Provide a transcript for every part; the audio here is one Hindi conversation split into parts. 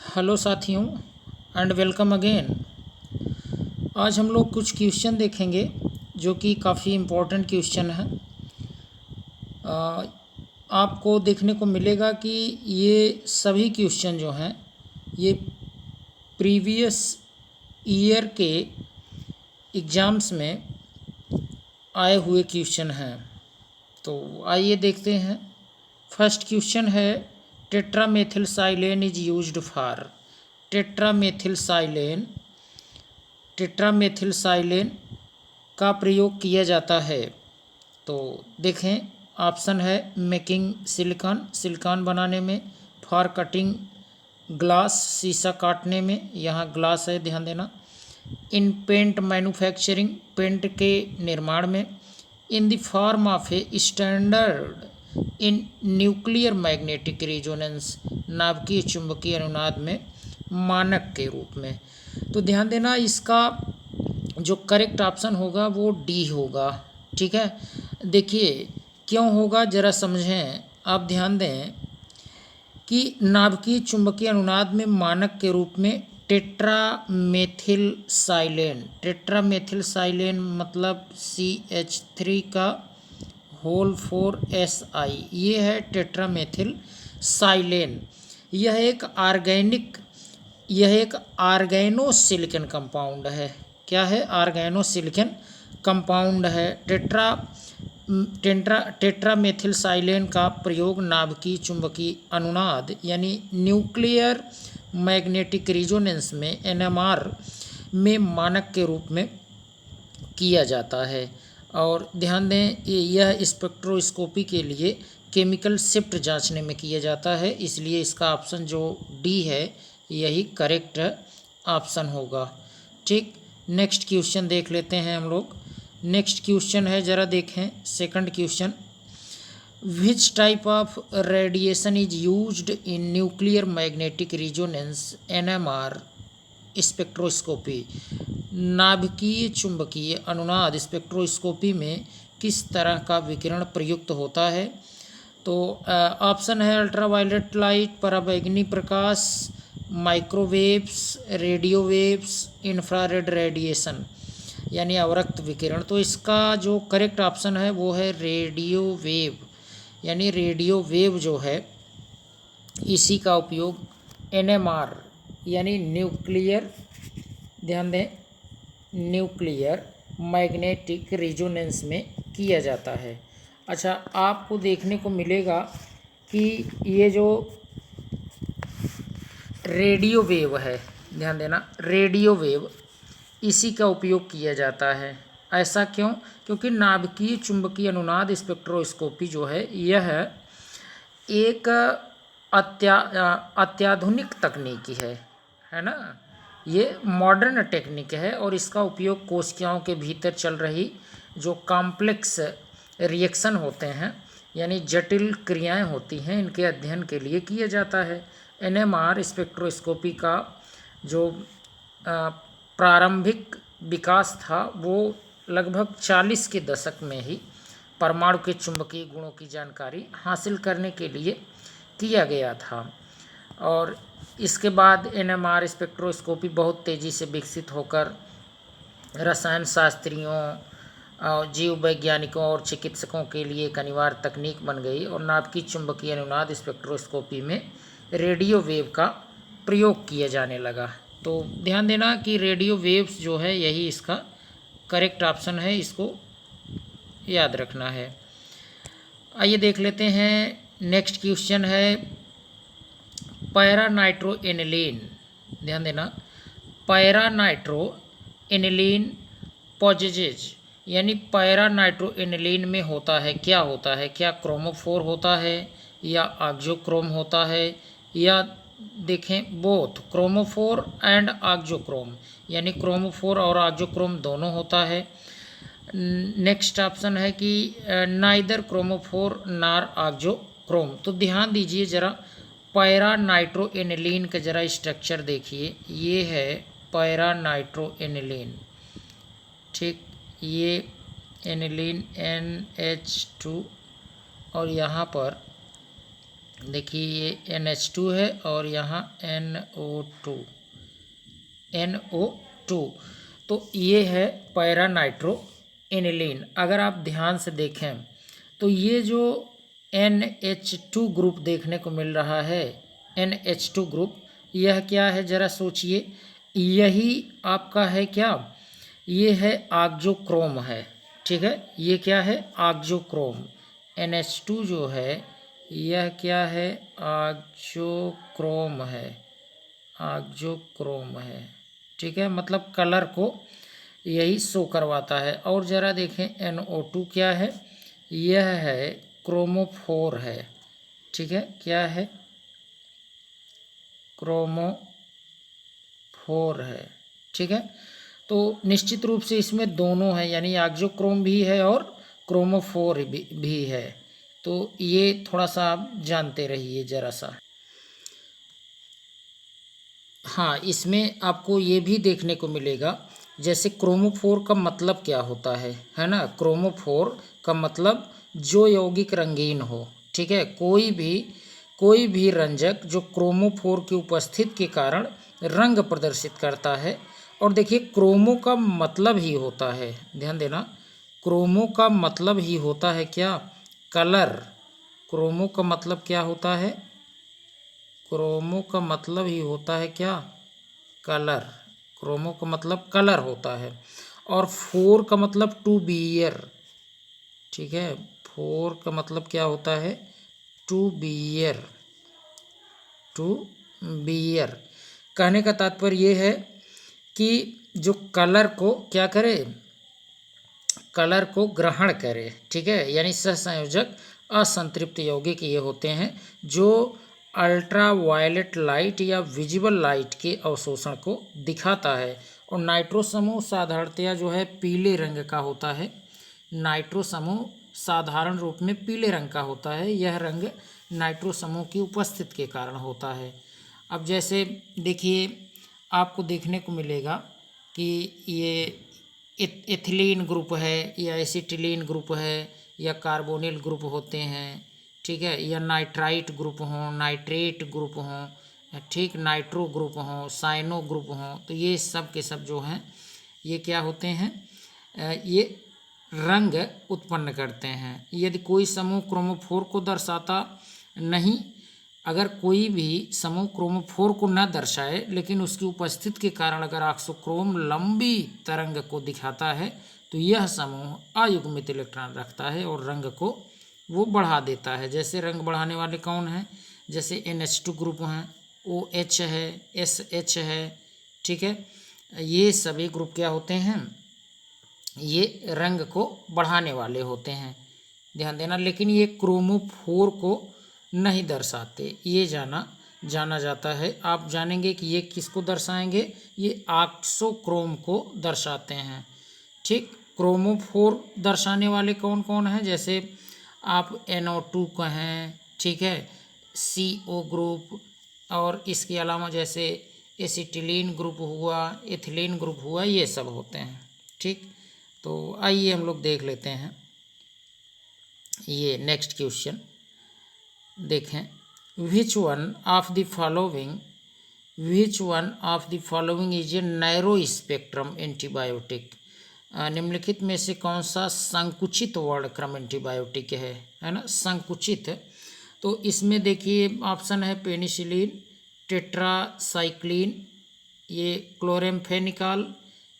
हेलो साथियों एंड वेलकम अगेन। आज हम लोग कुछ क्वेश्चन देखेंगे जो कि काफ़ी इम्पोर्टेंट क्वेश्चन है। आ, आपको देखने को मिलेगा कि ये सभी क्वेश्चन जो हैं ये प्रीवियस ईयर के एग्ज़ाम्स में आए हुए क्वेश्चन हैं। तो आइए देखते हैं। फर्स्ट क्वेश्चन है टेट्रामेथिलसाइलेन इज यूज्ड फॉर। टेट्रामेथिलसाइलेन टेट्रामेथिलसाइलेन का प्रयोग किया जाता है। तो देखें, ऑप्शन है मेकिंग सिलिकॉन, सिलिकॉन बनाने में, फॉर कटिंग ग्लास, शीशा काटने में, यहाँ ग्लास है ध्यान देना, इन पेंट मैन्युफैक्चरिंग, पेंट के निर्माण में, in the form of a standard in nuclear magnetic resonance, नाभिकीय चुंबकीय अनुनाद में मानक के रूप में। तो ध्यान देना, इसका जो करेक्ट ऑप्शन होगा वो डी होगा। ठीक है, देखिए क्यों होगा ज़रा समझें। आप ध्यान दें कि नाभिकीय चुंबकीय अनुनाद में मानक के रूप में टेट्रामेथिलसाइलेन मतलब CH3 का होल 4SI, ये है टेट्रामेथिलसाइलेन। यह एक आर्गेनोसिलिकन कंपाउंड है। क्या है? आर्गेनोसिलिकन कंपाउंड है। टेट्रामेथिलसाइलेन का प्रयोग नाभिकीय चुंबकीय अनुनाद यानी न्यूक्लियर मैग्नेटिक रेजोनेंस में NMR में मानक के रूप में किया जाता है। और ध्यान दें, यह स्पेक्ट्रोस्कोपी के लिए केमिकल शिफ्ट जांचने में किया जाता है, इसलिए इसका ऑप्शन जो डी है यही करेक्ट ऑप्शन होगा। ठीक, नेक्स्ट क्वेश्चन देख लेते हैं हम लोग। नेक्स्ट क्वेश्चन है, ज़रा देखें second question. Which type of radiation is used in nuclear magnetic resonance NMR spectroscopy. नाभिकीय चुंबकीय अनुनाद स्पेक्ट्रोस्कोपी में किस तरह का विकिरण प्रयुक्त होता है? तो ऑप्शन है अल्ट्रावायलेट लाइट, पराबैंगनी प्रकाश, microwaves, radio waves, infrared radiation यानी अवरक्त विकिरण। तो इसका जो करेक्ट ऑप्शन है वो है रेडियो वेव, यानी रेडियो वेव जो है इसी का उपयोग NMR यानी न्यूक्लियर, ध्यान दें, न्यूक्लियर मैग्नेटिक रेजोनेंस में किया जाता है। अच्छा, आपको देखने को मिलेगा कि ये जो रेडियो वेव है, ध्यान देना, रेडियो वेव इसी का उपयोग किया जाता है। ऐसा क्यों? क्योंकि नाभिकीय चुंबकीय अनुनाद स्पेक्ट्रोस्कोपी जो है यह एक अत्याधुनिक तकनीकी है ना। ये मॉडर्न टेक्निक है और इसका उपयोग कोशिकाओं के भीतर चल रही जो कॉम्प्लेक्स रिएक्शन होते हैं यानी जटिल क्रियाएं होती हैं, इनके अध्ययन के लिए किया जाता है। NMR स्पेक्ट्रोस्कोपी का जो प्रारंभिक विकास था वो लगभग 40 के दशक में ही परमाणु के चुंबकीय गुणों की जानकारी हासिल करने के लिए किया गया था। और इसके बाद NMR स्पेक्ट्रोस्कोपी बहुत तेज़ी से विकसित होकर रसायन शास्त्रियों, जीव वैज्ञानिकों और चिकित्सकों के लिए एक अनिवार्य तकनीक बन गई और नाभिकीय चुंबकीय अनुनाद स्पेक्ट्रोस्कोपी में रेडियो वेव का प्रयोग किया जाने लगा। तो ध्यान देना कि रेडियो वेव्स जो है यही इसका करेक्ट ऑप्शन है, इसको याद रखना है। आइए देख लेते हैं, नेक्स्ट क्वेश्चन है पैरानाइट्रोएनिलीन। ध्यान देना, पैरानाइट्रोएनिलीन पॉजेजेज यानी पैरानाइट्रोएनिलीन में होता है, क्या होता है? क्या क्रोमोफोर होता है या ऑक्सोक्रोम होता है, या देखें बोथ क्रोमोफोर एंड ऑक्सोक्रोम यानी क्रोमोफोर और ऑक्सोक्रोम दोनों होता है। नेक्स्ट ऑप्शन है कि नाइदर क्रोमोफोर नार ऑक्सोक्रोम। तो ध्यान दीजिए ज़रा, पैरानाइट्रोएनिलीन का ज़रा स्ट्रक्चर देखिए, ये है पैरानाइट्रोएनिलीन। ठीक, ये एनिलीन NH2 और यहाँ पर देखिए ये NH2 है और यहाँ NO2 NO2। तो ये है पैरा नाइट्रो एनिलीन। अगर आप ध्यान से देखें तो ये जो NH2 ग्रुप देखने को मिल रहा है, NH2 ग्रुप, यह क्या है ज़रा सोचिए। यही आपका है क्या, ये है ऑक्सोक्रोम है। ठीक है, ये क्या है, ऑक्सोक्रोम। NH2 जो है यह क्या है, ऑक्सोक्रोम है, ऑक्सोक्रोम है। ठीक है, मतलब कलर को यही शो करवाता है। और ज़रा देखें NO2 क्या है, यह है क्रोमोफोर है। ठीक है, क्या है, क्रोमोफोर है। ठीक है, तो निश्चित रूप से इसमें दोनों है, यानी ऑक्सोक्रोम भी है और क्रोमोफोर भी है। तो ये थोड़ा सा आप जानते रहिए ज़रा सा। हाँ, इसमें आपको ये भी देखने को मिलेगा, जैसे क्रोमोफोर का मतलब क्या होता है ना। क्रोमोफोर का मतलब जो यौगिक रंगीन हो। ठीक है, कोई भी रंजक जो क्रोमोफोर की उपस्थिति के कारण रंग प्रदर्शित करता है। और देखिए क्रोमो का मतलब ही होता है, ध्यान देना, क्रोमो का मतलब ही होता है क्या, कलर। क्रोमो का मतलब क्या होता है, क्रोमो का मतलब ही होता है क्या, कलर। क्रोमो का मतलब कलर होता है। और फोर का मतलब टू बियर। ठीक है, फोर का मतलब क्या होता है, टू बियर, टू बियर। कहने का तात्पर्य ये है कि जो कलर को क्या करे, कलर को ग्रहण करे। ठीक है, यानी सहसंयोजक असंतृप्त यौगिक ये होते हैं जो अल्ट्रा वायलेट लाइट या विजिबल लाइट के अवशोषण को दिखाता है। और नाइट्रो समूह साधारणतया जो है पीले रंग का होता है। नाइट्रो समूह साधारण रूप में पीले रंग का होता है। यह रंग नाइट्रो समूह की उपस्थिति के कारण होता है। अब जैसे देखिए आपको देखने को मिलेगा कि ये एथिलीन ग्रुप है या एसिटिलीन ग्रुप है या कार्बोनिल ग्रुप होते हैं। ठीक है, या नाइट्राइट ग्रुप हों, नाइट्रेट ग्रुप हों, ठीक, नाइट्रो ग्रुप हों, साइनो ग्रुप हों, तो ये सब के सब जो हैं ये क्या होते हैं, ये रंग उत्पन्न करते हैं। यदि कोई समूह क्रोमोफोर को दर्शाता नहीं, अगर कोई भी समूह क्रोमोफोर को न दर्शाए लेकिन उसकी उपस्थिति के कारण अगर ऑक्सोक्रोम लंबी तरंग को दिखाता है तो यह समूह अयुग्मित इलेक्ट्रॉन रखता है और रंग को वो बढ़ा देता है। जैसे रंग बढ़ाने वाले कौन हैं, जैसे NH2 ग्रुप हैं, OH है, SH है। ठीक है, ये सभी ग्रुप क्या होते हैं, ये रंग को बढ़ाने वाले होते हैं, ध्यान देना। लेकिन ये क्रोमोफोर को नहीं दर्शाते, ये जाना जाता है। आप जानेंगे कि ये किसको दर्शाएंगे, ये ऑक्सोक्रोम को दर्शाते हैं। ठीक, क्रोमोफोर दर्शाने वाले कौन कौन हैं, जैसे आप NO2 कहें, ठीक है, CO ग्रुप, और इसके अलावा जैसे एसिटिलीन ग्रुप हुआ, एथिलीन ग्रुप हुआ, ये सब होते हैं। ठीक, तो आइए हम लोग देख लेते हैं ये नेक्स्ट क्वेश्चन देखें। Which one of the following is a narrow spectrum antibiotic. निम्नलिखित में से कौन सा संकुचित वर्णक्रम एंटीबायोटिक है ना, संकुचित। तो इसमें देखिए ऑप्शन है पेनिसिलिन, टेट्रासाइक्लिन, ये क्लोरेम्फेनिकॉल,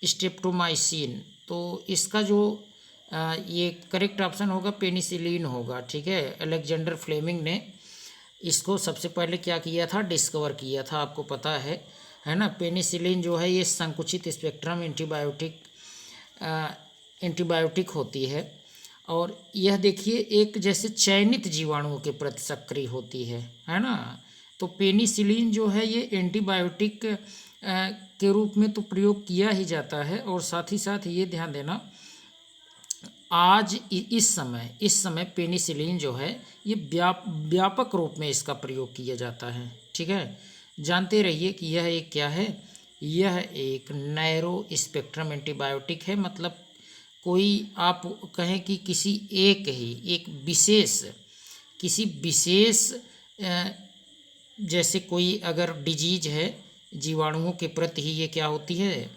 स्ट्रेप्टोमाइसिन। तो इसका जो ये करेक्ट ऑप्शन होगा पेनिसिलिन होगा। ठीक है, अलेक्जेंडर फ्लेमिंग ने इसको सबसे पहले क्या किया था, डिस्कवर किया था, आपको पता है ना। पेनिसिलिन जो है ये संकुचित स्पेक्ट्रम एंटीबायोटिक होती है। और यह देखिए एक जैसे चयनित जीवाणुओं के प्रति सक्रिय होती है ना। तो पेनिसिलिन जो है ये एंटीबायोटिक के रूप में तो प्रयोग किया ही जाता है। और साथ ही साथ ये ध्यान देना, आज इस समय पेनिसिलिन जो है ये व्यापक रूप में इसका प्रयोग किया जाता है। ठीक है, जानते रहिए कि यह एक क्या है, यह एक नैरो स्पेक्ट्रम एंटीबायोटिक है। मतलब कोई आप कहें कि किसी एक विशेष जैसे कोई अगर डिजीज है, जीवाणुओं के प्रति ही ये क्या होती है,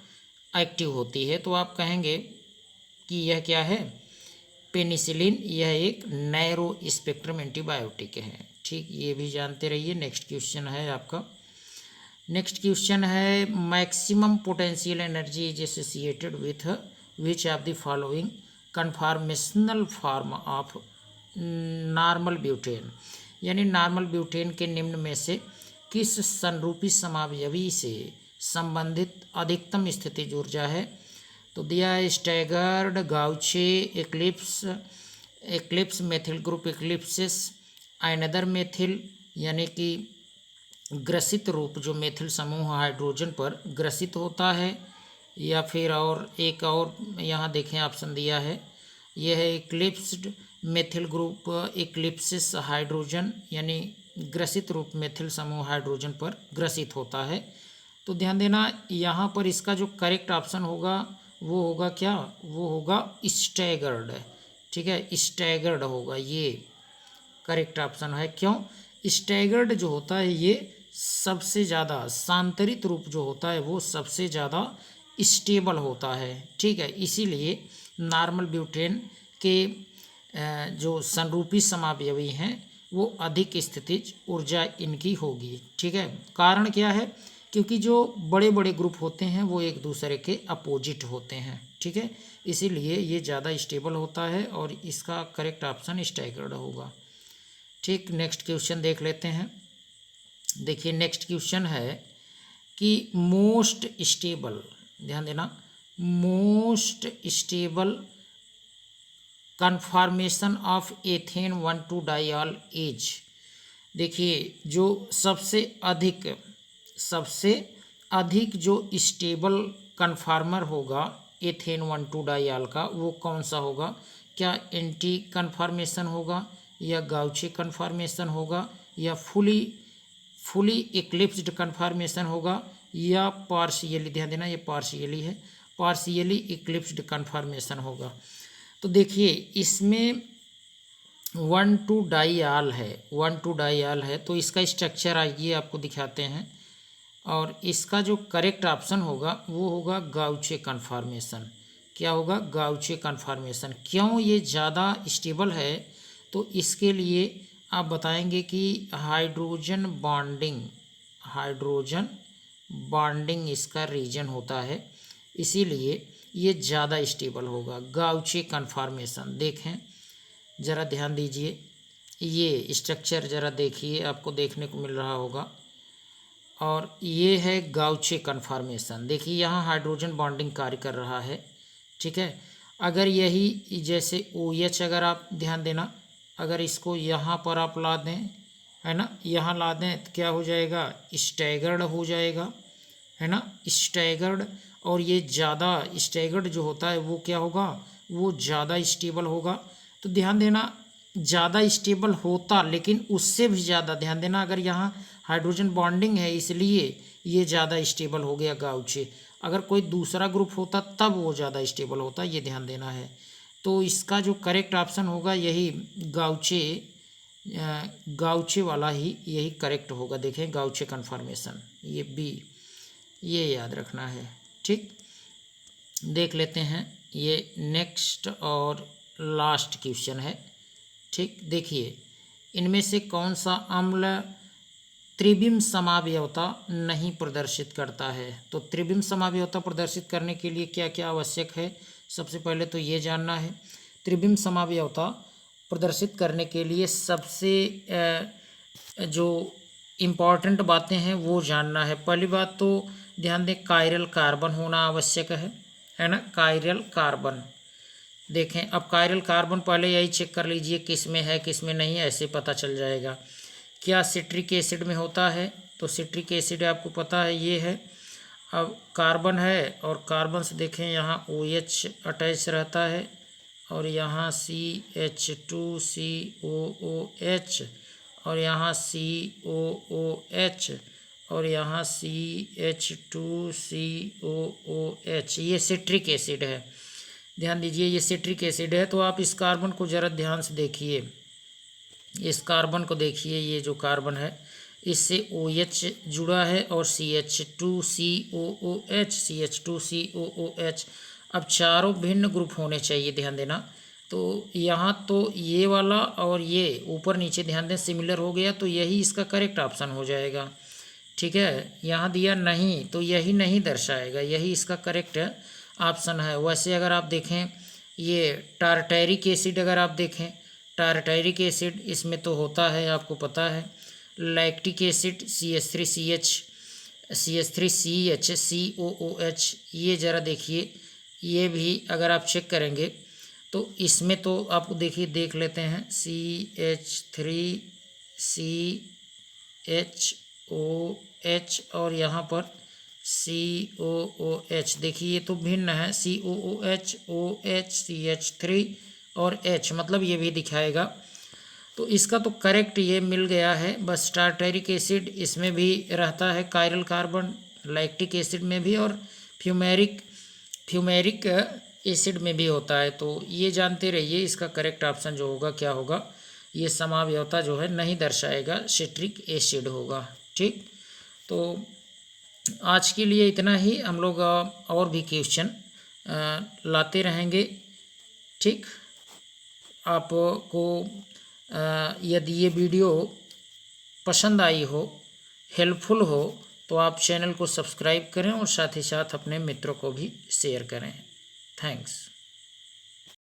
एक्टिव होती है, तो आप कहेंगे कि यह क्या है, पेनिसिलिन। यह एक नैरो स्पेक्ट्रम एंटीबायोटिक है। ठीक, ये भी जानते रहिए। नेक्स्ट क्वेश्चन है आपका, नेक्स्ट क्वेश्चन है maximum potential energy is associated with which of the following conformational form of normal butane, यानी नॉर्मल ब्यूटेन के निम्न में से किस संरूपी समावयवी से संबंधित अधिकतम स्थितिज ऊर्जा है। तो दिया है staggered, gauche, eclipse methyl group eclipses, another methyl यानी कि ग्रसित रूप जो मेथिल समूह हाइड्रोजन पर ग्रसित होता है, या फिर और एक और यहाँ देखें ऑप्शन दिया है, यह है eclipsed methyl group eclipses hydrogen, यानी ग्रसित रूप मेथिल समूह हाइड्रोजन पर ग्रसित होता है। तो ध्यान देना यहाँ पर इसका जो करेक्ट ऑप्शन होगा वो होगा क्या, वो होगा स्टैगर्ड। ठीक है, स्टैगर्ड होगा, ये करेक्ट ऑप्शन है। क्यों, स्टैगर्ड जो होता है ये सबसे ज़्यादा सांतरित रूप जो होता है वो सबसे ज़्यादा स्टेबल होता है। ठीक है, इसीलिए नॉर्मल ब्यूटेन के जो संरूपी समावयवी हैं वो अधिक स्थितिज ऊर्जा इनकी होगी। ठीक है, कारण क्या है, क्योंकि जो बड़े बड़े ग्रुप होते हैं वो एक दूसरे के अपोजिट होते हैं। ठीक है, इसीलिए ये ज़्यादा स्टेबल होता है और इसका करेक्ट ऑप्शन स्टैगर्ड होगा। ठीक, नेक्स्ट क्वेश्चन देख लेते हैं। देखिए नेक्स्ट क्वेश्चन है कि मोस्ट स्टेबल, ध्यान देना, most stable conformation of ethane 1,2-डाइऑल इज। देखिए जो सबसे अधिक जो स्टेबल कन्फार्मर होगा एथेन 1,2-डाइऑल का, वो कौन सा होगा, क्या एंटी कन्फॉर्मेशन होगा, या गाउचे कन्फॉर्मेशन होगा, या फुली इक्लिप्स्ड कन्फॉर्मेशन होगा, या पार्शियली, ध्यान देना ये पार्शियली है, पार्शियली इक्लिप्स्ड कन्फॉर्मेशन होगा। तो देखिए इसमें 1,2-डाइऑल है, 1,2-डाइऑल है, तो इसका स्ट्रक्चर आइए आपको दिखाते हैं, और इसका जो करेक्ट ऑप्शन होगा वो होगा गाउचे कन्फॉर्मेशन। क्या होगा, गाउचे कन्फॉर्मेशन। क्यों ये ज़्यादा स्टेबल है, तो इसके लिए आप बताएंगे कि हाइड्रोजन बॉन्डिंग इसका रीजन होता है, इसीलिए ये ज़्यादा स्टेबल होगा। गाउचे कन्फॉर्मेशन देखें ज़रा, ध्यान दीजिए, ये स्ट्रक्चर ज़रा देखिए, आपको देखने को मिल रहा होगा, और ये है गाउचे कन्फॉर्मेशन। देखिए यहाँ हाइड्रोजन बॉन्डिंग कार्य कर रहा है। ठीक है, अगर यही जैसे OH अगर आप ध्यान देना, अगर इसको यहाँ पर आप ला दें, है ना, यहाँ ला दें तो क्या हो जाएगा, स्टैगर्ड हो जाएगा, है ना, स्टैगर्ड। और ये ज़्यादा स्टैगर्ड जो होता है वो क्या होगा, वो ज़्यादा स्टेबल होगा। तो ध्यान देना ज़्यादा स्टेबल होता, लेकिन उससे भी ज़्यादा ध्यान देना, अगर यहाँ हाइड्रोजन बॉन्डिंग है इसलिए ये ज़्यादा स्टेबल हो गया गाउचे। अगर कोई दूसरा ग्रुप होता तब वो ज़्यादा स्टेबल होता, ये ध्यान देना है। तो इसका जो करेक्ट ऑप्शन होगा यही गाउचे वाला ही यही करेक्ट होगा। देखें गाउचे कन्फॉर्मेशन, ये बी, ये याद रखना है। ठीक, देख लेते हैं ये नेक्स्ट और लास्ट क्वेश्चन है। ठीक, देखिए इनमें से कौन सा अम्ल त्रिविम समावयवता नहीं प्रदर्शित करता है। तो त्रिविम समावयवता प्रदर्शित करने के लिए क्या क्या आवश्यक है, सबसे पहले तो ये जानना है। त्रिविम समावयवता प्रदर्शित करने के लिए सबसे जो इम्पॉर्टेंट बातें हैं वो जानना है। पहली बात तो ध्यान दें, कायरल कार्बन होना आवश्यक है ना, कायरल कार्बन। देखें अब कायरल कार्बन पहले यही चेक कर लीजिए किस में है किस में नहीं है, ऐसे पता चल जाएगा। क्या सिट्रिक एसिड में होता है, तो सिट्रिक एसिड आपको पता है ये है। अब कार्बन है, और कार्बन से देखें यहाँ OH अटैच रहता है, और यहाँ CH2COOH, और यहाँ COOH, और यहाँ CH2COOH, ये सिट्रिक एसिड है। ध्यान दीजिए ये सिट्रिक एसिड है। तो आप इस कार्बन को ज़रा ध्यान से देखिए, इस कार्बन को देखिए, ये जो कार्बन है इससे OH जुड़ा है और CH2COOH, CH2COOH। अब चारों भिन्न ग्रुप होने चाहिए, ध्यान देना। तो यहाँ तो ये वाला और ये ऊपर नीचे ध्यान दें सिमिलर हो गया, तो यही इसका करेक्ट ऑप्शन हो जाएगा। ठीक है, यहाँ दिया नहीं तो यही नहीं दर्शाएगा, यही इसका करेक्ट ऑप्शन है। वैसे अगर आप देखें ये टारटैरिक एसिड, अगर आप देखें टारटैरिक एसिड इसमें तो होता है, आपको पता है। लैक्टिक एसिड CH3CH, CH3CH, ये ज़रा देखिए, ये भी अगर आप चेक करेंगे तो इसमें तो आपको देखिए, देख लेते हैं CH3CHOH और यहाँ पर COOH। देखिए ये तो भिन्न है, COOH, OH, CH3 और H, मतलब ये भी दिखाएगा। तो इसका तो करेक्ट ये मिल गया है। बस टारटैरिक एसिड इसमें भी रहता है कायरल कार्बन, लैक्टिक एसिड में भी और फ्यूमेरिक एसिड में भी होता है। तो ये जानते रहिए, इसका करेक्ट ऑप्शन जो होगा क्या होगा, ये समावयवता जो है नहीं दर्शाएगा, सिट्रिक एसिड होगा। ठीक, तो आज के लिए इतना ही। हम लोग और भी क्वेश्चन लाते रहेंगे। ठीक, आपको यदि ये वीडियो पसंद आई हो, हेल्पफुल हो, तो आप चैनल को सब्सक्राइब करें और साथ ही साथ अपने मित्रों को भी शेयर करें। थैंक्स।